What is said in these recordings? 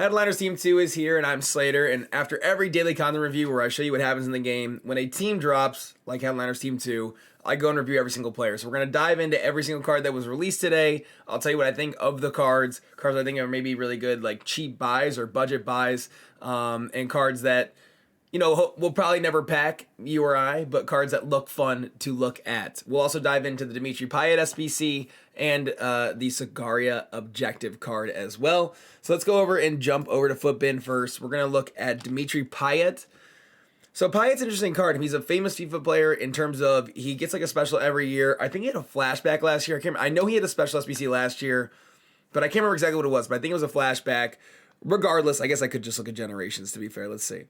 Headliners Team 2 is here, and I'm Slater, and after every daily content review where I show you what happens in the game, when a team drops, like Headliners Team 2, I go and review every single player. So we're going to dive into every single card that was released today. I'll tell you what I think of the cards I think are maybe really good, like cheap buys or budget buys, and cards that, you know, we'll probably never pack, you or I, but cards that look fun to look at. We'll also dive into the Dimitri Piet SBC and the Sagaria objective card as well. So let's go over and jump over to Footbin first. We're going to look at Dimitri Piet. So Piet's an interesting card. He's a famous FIFA player in terms of he gets like a special every year. I think he had a flashback last year. I know he had a special SBC last year, but I can't remember exactly what it was, but I think it was a flashback. Regardless, I guess I could just look at generations, to be fair. Let's see.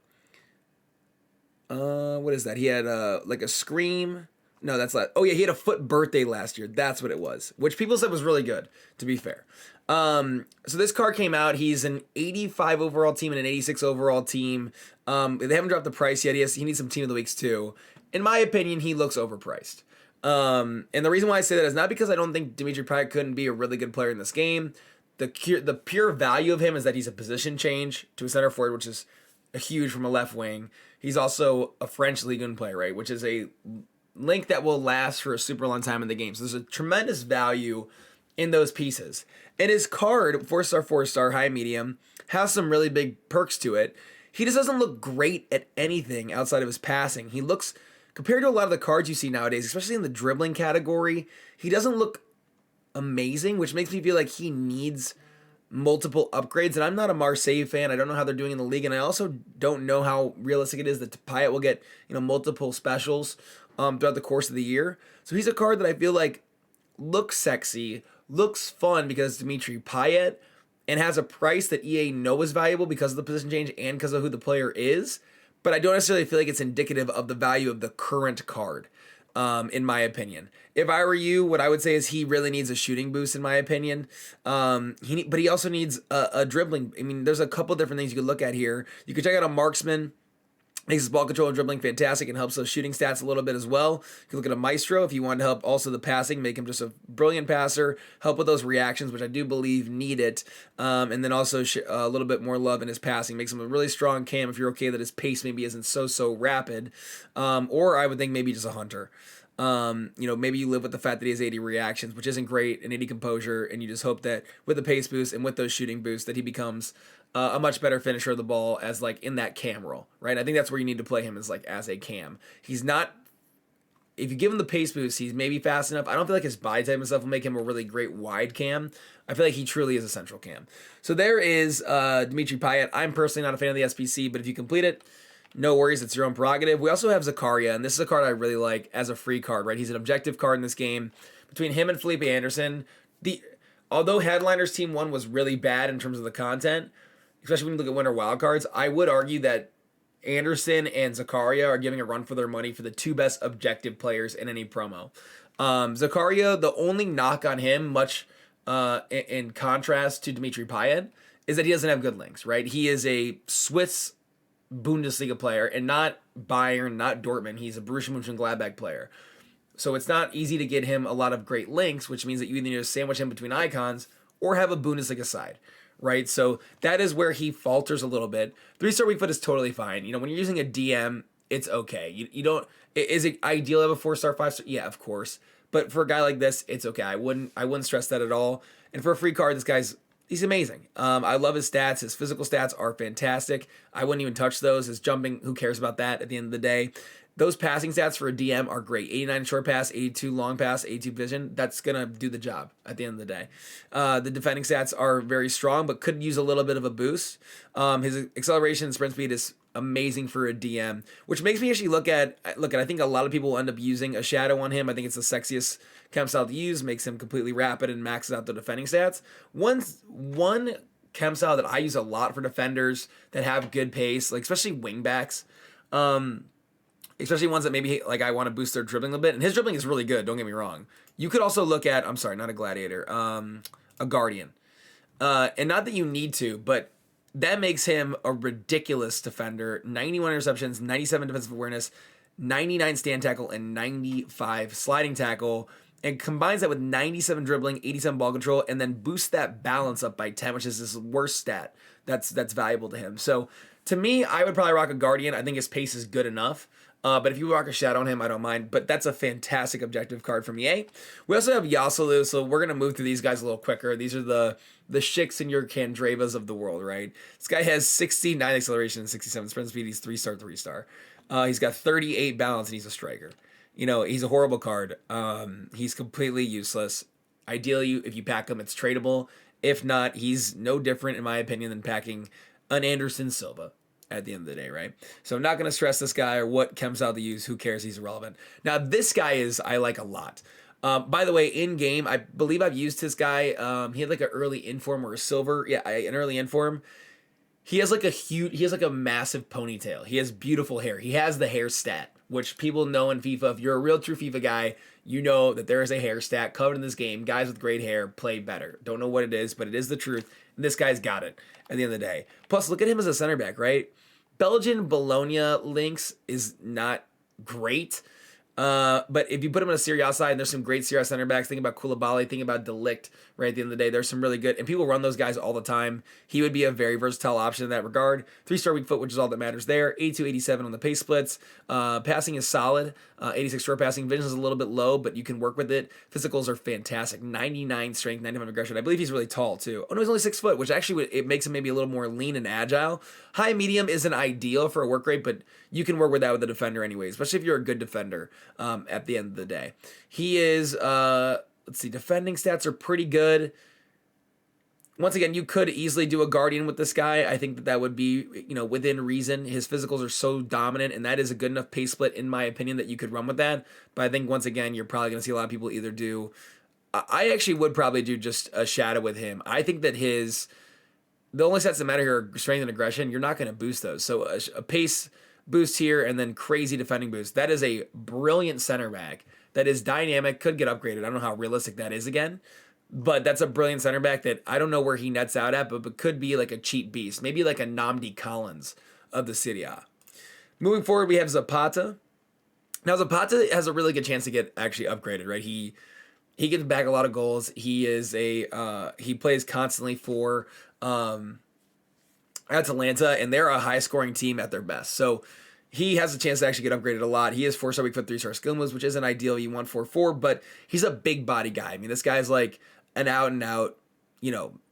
What is that? He had like a scream. No, that's not. Oh yeah, he had a foot birthday last year. That's what it was, which people said was really good, to be fair. So this card came out. He's an 85 overall team and an 86 overall team. They haven't dropped the price yet. He needs some team of the weeks too. In my opinion, he looks overpriced. And the reason why I say that is not because I don't think Dimitri Piet couldn't be a really good player in this game. The pure value of him is that he's a position change to a center forward, which is huge from a left wing. He's also a French Ligue 1 player, right? Which is a link that will last for a super long time in the game. So there's a tremendous value in those pieces. And his card, 4-star, 4-star, high, medium, has some really big perks to it. He just doesn't look great at anything outside of his passing. He looks, compared to a lot of the cards you see nowadays, especially in the dribbling category, he doesn't look amazing, which makes me feel like he needs multiple upgrades. And I'm not a Marseille fan. I don't know how they're doing in the league, and I also don't know how realistic it is that Payet will get, you know, multiple specials throughout the course of the year. So he's a card that I feel like looks sexy, looks fun because Dimitri Piet, and has a price that EA know is valuable because of the position change and because of who the player is. But I don't necessarily feel like it's indicative of the value of the current card, in my opinion. If I were you, what I would say is he really needs a shooting boost, in my opinion. But he also needs a dribbling. I mean, there's a couple different things you could look at here. You could check out a marksman. Makes his ball control and dribbling fantastic and helps those shooting stats a little bit as well. You can look at a maestro if you want to help also the passing, make him just a brilliant passer, help with those reactions, which I do believe need it. And then also a little bit more love in his passing. Makes him a really strong cam if you're okay that his pace maybe isn't so rapid. Or I would think maybe just a hunter. You know, maybe you live with the fact that he has 80 reactions, which isn't great, and 80 composure, and you just hope that with the pace boost and with those shooting boosts that he becomes a much better finisher of the ball as like in that cam role, right? I think that's where you need to play him as like as a cam. He's not, if you give him the pace boost, he's maybe fast enough. I don't feel like his body type and stuff will make him a really great wide cam. I feel like he truly is a central cam. So there is Dimitri Piet. I'm personally not a fan of the SPC, but if you complete it, no worries, it's your own prerogative. We also have Zakaria, and this is a card I really like as a free card, right? He's an objective card in this game. Between him and Felipe Anderson, although Headliners Team 1 was really bad in terms of the content, especially when you look at winter wildcards, I would argue that Anderson and Zakaria are giving a run for their money for the two best objective players in any promo. Zakaria, the only knock on him, much in contrast to Dimitri Piet, is that he doesn't have good links, right? He is a Swiss Bundesliga player and not Bayern, not Dortmund. He's a Borussia Mönchengladbach player. So it's not easy to get him a lot of great links, which means that you either need to sandwich him between icons or have a Bundesliga side, right? So that is where he falters a little bit. 3-star weak foot is totally fine. You know, when you're using a DM, it's okay. You don't, is it ideal to have a 4-star, 5-star? Yeah, of course. But for a guy like this, it's okay. I wouldn't stress that at all. And for a free card, he's amazing. I love his stats. His physical stats are fantastic. I wouldn't even touch those. His jumping, who cares about that at the end of the day? Those passing stats for a DM are great. 89 short pass, 82 long pass, 82 vision. That's going to do the job at the end of the day. The defending stats are very strong, but could use a little bit of a boost. His acceleration and sprint speed is amazing for a DM, which makes me actually look at, I think a lot of people will end up using a shadow on him. I think it's the sexiest chem style to use, makes him completely rapid and maxes out the defending stats. One chem style that I use a lot for defenders that have good pace, like especially wingbacks, especially ones that maybe like I want to boost their dribbling a bit, and his dribbling is really good, don't get me wrong. You could also look at, I'm sorry, not a gladiator, a guardian. And not that you need to, but that makes him a ridiculous defender. 91 interceptions, 97 defensive awareness, 99 stand tackle, and 95 sliding tackle, and combines that with 97 dribbling, 87 ball control, and then boosts that balance up by 10, which is his worst stat. that's valuable to him. So to me, I would probably rock a Guardian. I think his pace is good enough. But if you rock a Shadow on him, I don't mind. But that's a fantastic objective card from EA. We also have Yasuo, so we're going to move through these guys a little quicker. These are the Shicks and your Candravas of the world, right? This guy has 69 acceleration and 67 sprint speed. He's 3-star, 3-star. He's got 38 balance, and he's a striker. You know, he's a horrible card. He's completely useless. Ideally, if you pack him, it's tradable. If not, he's no different, in my opinion, than packing an Anderson Silva at the end of the day, right? So I'm not going to stress this guy or what chems out to use. Who cares? He's irrelevant. Now, this guy I like a lot. By the way, in game, I believe I've used his guy. He had like an early inform or a silver. Yeah, an early inform. He has like a massive ponytail. He has beautiful hair. He has the hair stat, which people know in FIFA. If you're a real true FIFA guy, you know that there is a hair stat covered in this game. Guys with great hair play better. Don't know what it is, but it is the truth. And this guy's got it at the end of the day. Plus, look at him as a center back, right? Belgian Bologna links is not great. But if you put him on a Serie A side, and there's some great Serie A center backs. Think about Koulibaly, think about Delict, right at the end of the day. There's some really good, and people run those guys all the time. He would be a very versatile option in that regard. 3-star weak foot, which is all that matters there. 82, 87 on the pace splits. Passing is solid. 86 short passing. Vision is a little bit low, but you can work with it. Physicals are fantastic. 99 strength, 95 aggression. I believe he's really tall too. Oh no, he's only 6 foot, which actually it makes him maybe a little more lean and agile. High medium isn't ideal for a work rate, but you can work with that with a defender anyways, especially if you're a good defender at the end of the day. He is, let's see, defending stats are pretty good. Once again, you could easily do a Guardian with this guy. I think that would be, within reason. His physicals are so dominant, and that is a good enough pace split, in my opinion, that you could run with that. But I think, once again, you're probably going to see a lot of people either do... I actually would probably do just a Shadow with him. I think that the only stats that matter here are strength and aggression. You're not going to boost those. So a pace boost here and then crazy defending boost. That is a brilliant center back. That is dynamic, could get upgraded. I don't know how realistic that is again. But that's a brilliant center back that I don't know where he nets out at, but could be like a cheap beast. Maybe like a Nnamdi Collins of the Serie A. Moving forward, we have Zapata. Now, Zapata has a really good chance to get actually upgraded, right? He gets back a lot of goals. He is he plays constantly for Atalanta, and they're a high-scoring team at their best. So he has a chance to actually get upgraded a lot. He is 4-star weak foot, 3-star skill moves, which isn't ideal. You want 4-4, but he's a big body guy. I mean, this guy's like an out-and-out,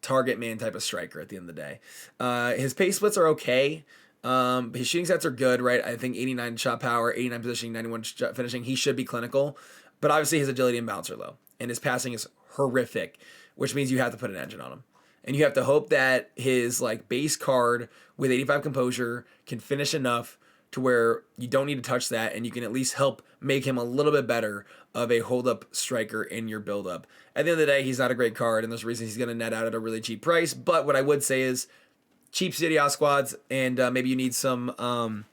target man type of striker at the end of the day. His pace splits are okay. His shooting stats are good, right? I think 89 shot power, 89 positioning, 91 shot finishing. He should be clinical, but obviously his agility and balance are low, and his passing is horrific, which means you have to put an engine on him. And you have to hope that his base card with 85 composure can finish enough to where you don't need to touch that, and you can at least help make him a little bit better of a hold-up striker in your build-up. At the end of the day, he's not a great card, and there's reasons he's going to net out at a really cheap price. But what I would say is cheap Serie A squads, and maybe you need some...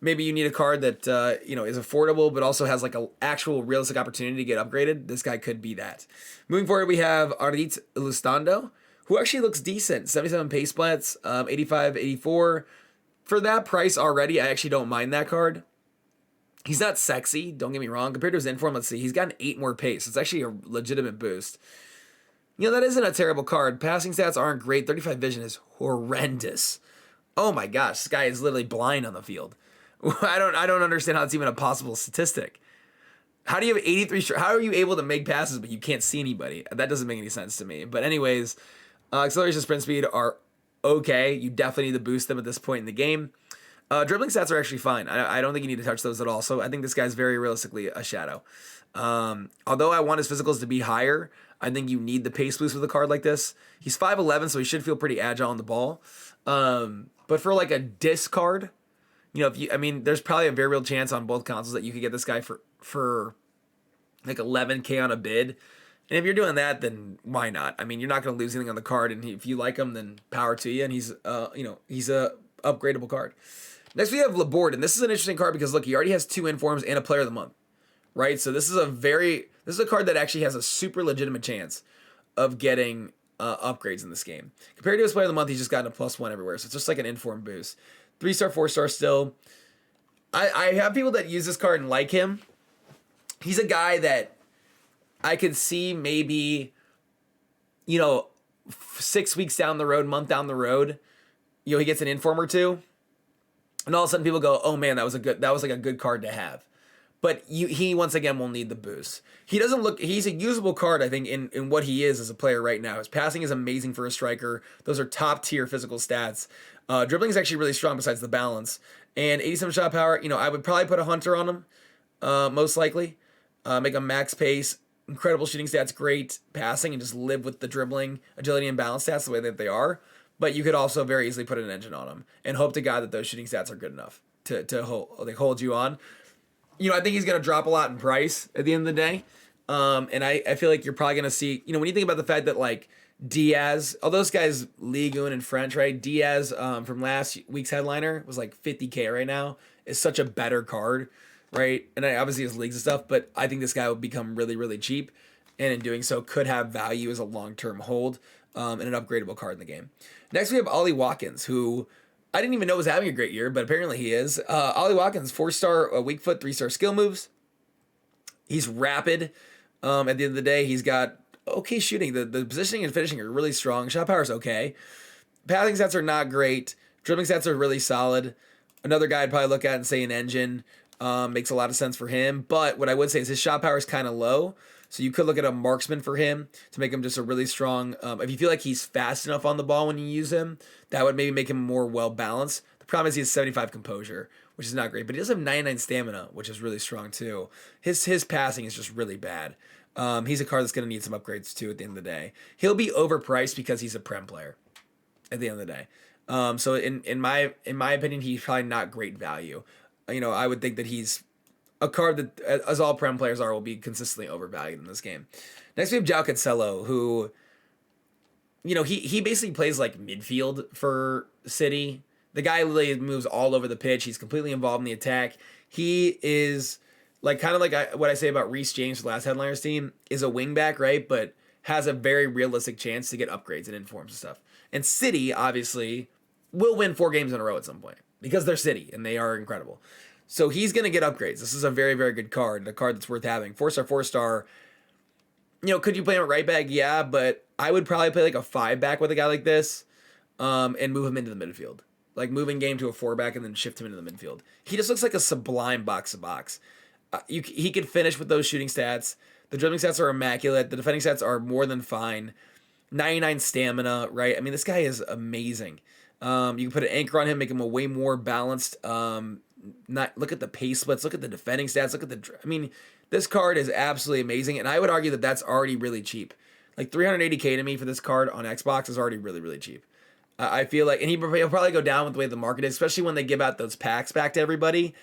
maybe you need a card that is affordable, but also has an actual realistic opportunity to get upgraded. This guy could be that. Moving forward, we have Ariz Lustando, who actually looks decent. 77 pace splits, 85, 84. For that price already, I actually don't mind that card. He's not sexy, don't get me wrong. Compared to his inform, let's see, he's gotten 8 more pace. It's actually a legitimate boost. That isn't a terrible card. Passing stats aren't great. 35 vision is horrendous. Oh my gosh, this guy is literally blind on the field. I don't understand how it's even a possible statistic. How do you have 83? How are you able to make passes but you can't see anybody? That doesn't make any sense to me. But anyways, acceleration, sprint speed are okay. You definitely need to boost them at this point in the game. Dribbling stats are actually fine. I don't think you need to touch those at all. So I think this guy's very realistically a Shadow. Although I want his physicals to be higher, I think you need the pace boost with a card like this. He's 5'11", so he should feel pretty agile on the ball. But for a disc card, there's probably a very real chance on both consoles that you could get this guy for 11K on a bid. And if you're doing that, then why not? I mean, you're not going to lose anything on the card, and if you like him, then power to you. And he's a upgradable card. Next, we have Laborde, and this is an interesting card because look, he already has 2 informs and a Player of the Month, right? So this is a card that actually has a super legitimate chance of getting upgrades in this game. Compared to his Player of the Month, he's just gotten a +1 everywhere, so it's just like an inform boost. 3-star, 4-star still. I have people that use this card and like him. He's a guy that I could see maybe, 6 weeks down the road, month down the road, he gets an inform or two, and all of a sudden people go, oh man, that was like a good card to have. But he once again will need the boost. He's a usable card, I think, in what he is as a player right now. His passing is amazing for a striker. Those are top tier physical stats. Dribbling is actually really strong besides the balance. And 87 shot power, I would probably put a hunter on him, most likely. Make him max pace, incredible shooting stats, great passing, and just live with the dribbling, agility, and balance stats the way that they are. But you could also very easily put an engine on him and hope to God that those shooting stats are good enough to hold you on. I think he's going to drop a lot in price at the end of the day. And I feel like you're probably going to see, when you think about the fact that like Diaz, all those guys, Ligue 1 and French, right? Diaz from last week's headliner was like 50K right now, is such a better card, right? And obviously his leagues and stuff, but I think this guy will become really, really cheap. And in doing so, could have value as a long-term hold and an upgradable card in the game. Next, we have Ollie Watkins, who I didn't even know was having a great year, but apparently he is. Ollie Watkins, 4-star weak foot, 3-star skill moves. He's rapid. At the end of the day, he's got okay shooting. The positioning and finishing are really strong. Shot power is okay. Passing stats are not great. Dribbling stats are really solid. Another guy I'd probably look at and say an engine. Makes a lot of sense for him. But what I would say is his shot power is kind of low. So you could look at a marksman for him to make him just a really strong. If you feel like he's fast enough on the ball when you use him, that would maybe make him more well balanced. The problem is he has 75 composure, which is not great. But he does have 99 stamina, which is really strong too. His passing is just really bad. He's a card that's going to need some upgrades too at the end of the day. He'll be overpriced because he's a Prem player at the end of the day. So in my opinion, he's probably not great value. I would think that he's a card that, as all Prem players are, will be consistently overvalued in this game. Next, we have Giacello, who, he basically plays like midfield for City. The guy literally moves all over the pitch. He's completely involved in the attack. He is like kind of like what I say about Reece James, the last headliners team, is a wingback, right? But has a very realistic chance to get upgrades and informs and stuff. And City, obviously, will win 4 games in a row at some point because they're City and they are incredible. So he's going to get upgrades. This is a very, very good card, a card that's worth having. 4-star, 4-star. Could you play him at right back? Yeah, but I would probably play like a 5-back with a guy like this and move him into the midfield. Like moving game to a 4-back and then shift him into the midfield. He just looks like a sublime box-to-box. He could finish with those shooting stats. The dribbling stats are immaculate. The defending stats are more than fine. 99 stamina, right? I mean, this guy is amazing. You can put an anchor on him, make him a way more balanced. Look at the pace splits, look at the defending stats, this card is absolutely amazing, and I would argue that that's already really cheap. Like 380k to me for this card on Xbox is already really, really cheap. I feel like, and he'll probably go down with the way the market is, especially when they give out those packs back to everybody.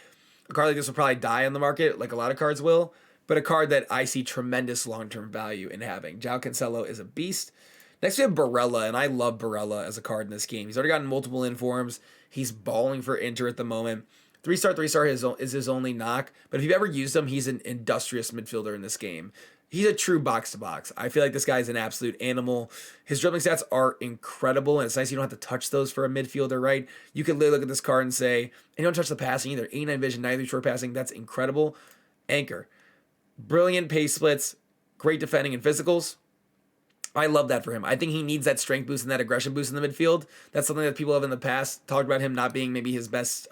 A card like this will probably die on the market, like a lot of cards will, but a card that I see tremendous long-term value in having. Cancelo is a beast. Next we have Barella, and I love Barella as a card in this game. He's already gotten multiple informs. He's balling for Inter at the moment. 3-star, 3-star is his only knock, but if you've ever used him, he's an industrious midfielder in this game. He's a true box-to-box. I feel like this guy's an absolute animal. His dribbling stats are incredible, and it's nice you don't have to touch those for a midfielder, right? You can literally look at this card and say, and you don't touch the passing either. 89 vision, 93 short passing, that's incredible. Anchor. Brilliant pace splits, great defending and physicals. I love that for him. I think he needs that strength boost and that aggression boost in the midfield. That's something that people have in the past talked about him not being maybe his best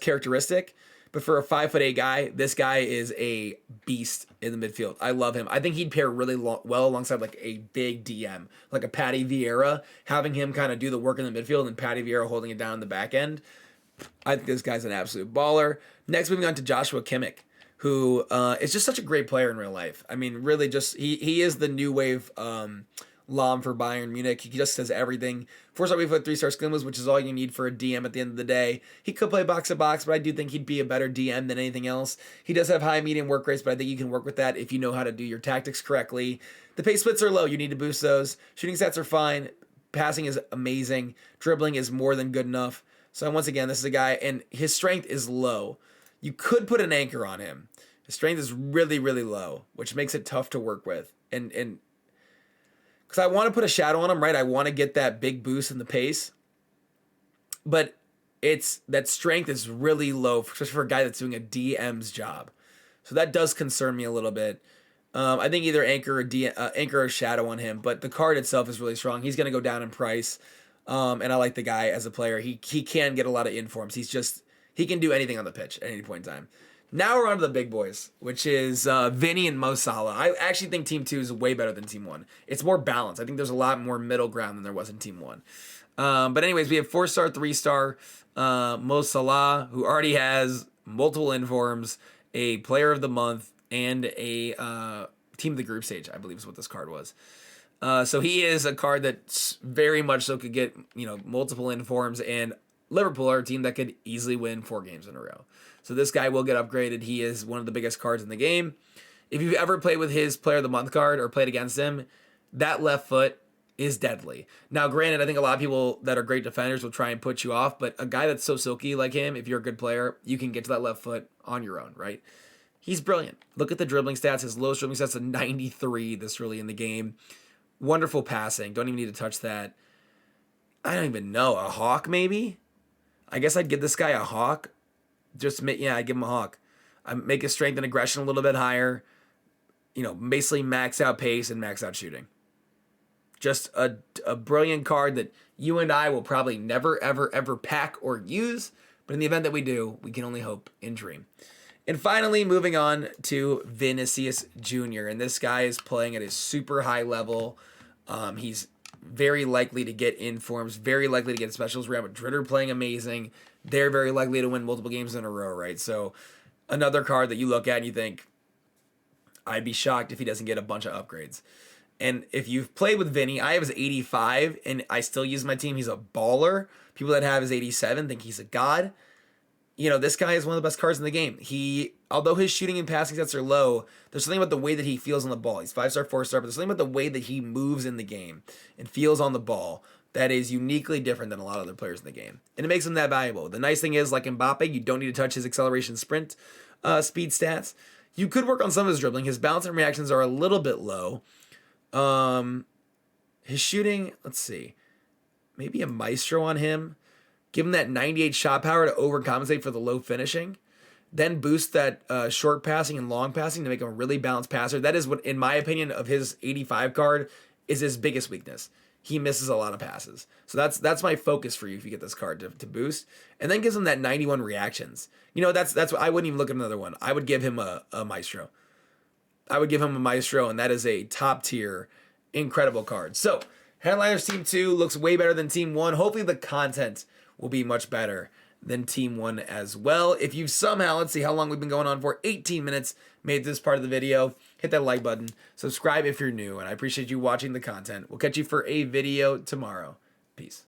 characteristic. But for a 5'8" guy, this guy is a beast in the midfield. I love him. I think he'd pair really well alongside like a big DM, like a Patty Vieira, having him kind of do the work in the midfield and Patty Vieira holding it down in the back end. I think this guy's an absolute baller. Next, moving on to Joshua Kimmick, who is just such a great player in real life. I mean, really just, he is the new wave Lam for Bayern Munich. He just says everything. 4-star weak foot, 3-star skill moves, which is all you need for a DM at the end of the day. He could play box to box, but I do think he'd be a better DM than anything else. He does have high medium work rates, but I think you can work with that if you know how to do your tactics correctly. The pace splits are low. You need to boost those. Shooting stats are fine. Passing is amazing. Dribbling is more than good enough. So once again, this is a guy, and his strength is low. You could put an anchor on him. His strength is really, really low, which makes it tough to work with. And because I want to put a shadow on him, right? I want to get that big boost in the pace. But that strength is really low, especially for a guy that's doing a DM's job. So that does concern me a little bit. I think either anchor or shadow on him, but the card itself is really strong. He's going to go down in price. And I like the guy as a player. He can get a lot of informs. He can do anything on the pitch at any point in time. Now we're on to the big boys, which is Vini and Salah. I actually think Team 2 is way better than Team 1. It's more balanced. I think there's a lot more middle ground than there was in Team 1. But anyways, we have 4-star, 3-star Salah, who already has multiple informs, a player of the month, and a team of the group stage, I believe is what this card was. So he is a card that very much so could get, multiple informs, and Liverpool are a team that could easily win 4 games in a row. So this guy will get upgraded. He is one of the biggest cards in the game. If you've ever played with his player of the month card or played against him, that left foot is deadly. Now, granted, I think a lot of people that are great defenders will try and put you off, but a guy that's so silky like him, if you're a good player, you can get to that left foot on your own, right? He's brilliant. Look at the dribbling stats. His lowest dribbling stats is 93 this early in the game. Wonderful passing. Don't even need to touch that. I don't even know. A hawk, maybe? I guess I'd give this guy a hawk. I'd give him a hawk. I make his strength and aggression a little bit higher. Basically max out pace and max out shooting. Just a brilliant card that you and I will probably never, ever, ever pack or use. But in the event that we do, we can only hope and dream. And finally, moving on to Venezius Jr. And this guy is playing at a super high level. He's very likely to get informs, very likely to get specials. Real Madrid are playing amazing. They're very likely to win multiple games in a row, right? So another card that you look at and you think, I'd be shocked if he doesn't get a bunch of upgrades. And if you've played with Vini, I have his 85, and I still use my team. He's a baller. People that have his 87 think he's a god. This guy is one of the best cards in the game. Although his shooting and passing stats are low, there's something about the way that he feels on the ball. He's 5-star, 4-star, but there's something about the way that he moves in the game and feels on the ball that is uniquely different than a lot of other players in the game. And it makes him that valuable. The nice thing is, like Mbappe, you don't need to touch his acceleration sprint speed stats. You could work on some of his dribbling. His balance and reactions are a little bit low. His shooting, let's see. Maybe a maestro on him. Give him that 98 shot power to overcompensate for the low finishing. Then boost that short passing and long passing to make him a really balanced passer. That is what, in my opinion, of his 85 card, is his biggest weakness. He misses a lot of passes. So that's my focus for you if you get this card to boost. And then gives him that 91 reactions. That's what I wouldn't even look at another one. I would give him a maestro. I would give him a maestro, and that is a top tier, incredible card. So Headliners Team 2 looks way better than Team 1. Hopefully the content will be much better than Team 1 as well. If you've somehow, let's see how long we've been going on for, 18 minutes, made this part of the video, hit that like button, subscribe if you're new, and I appreciate you watching the content. We'll catch you for a video tomorrow. Peace.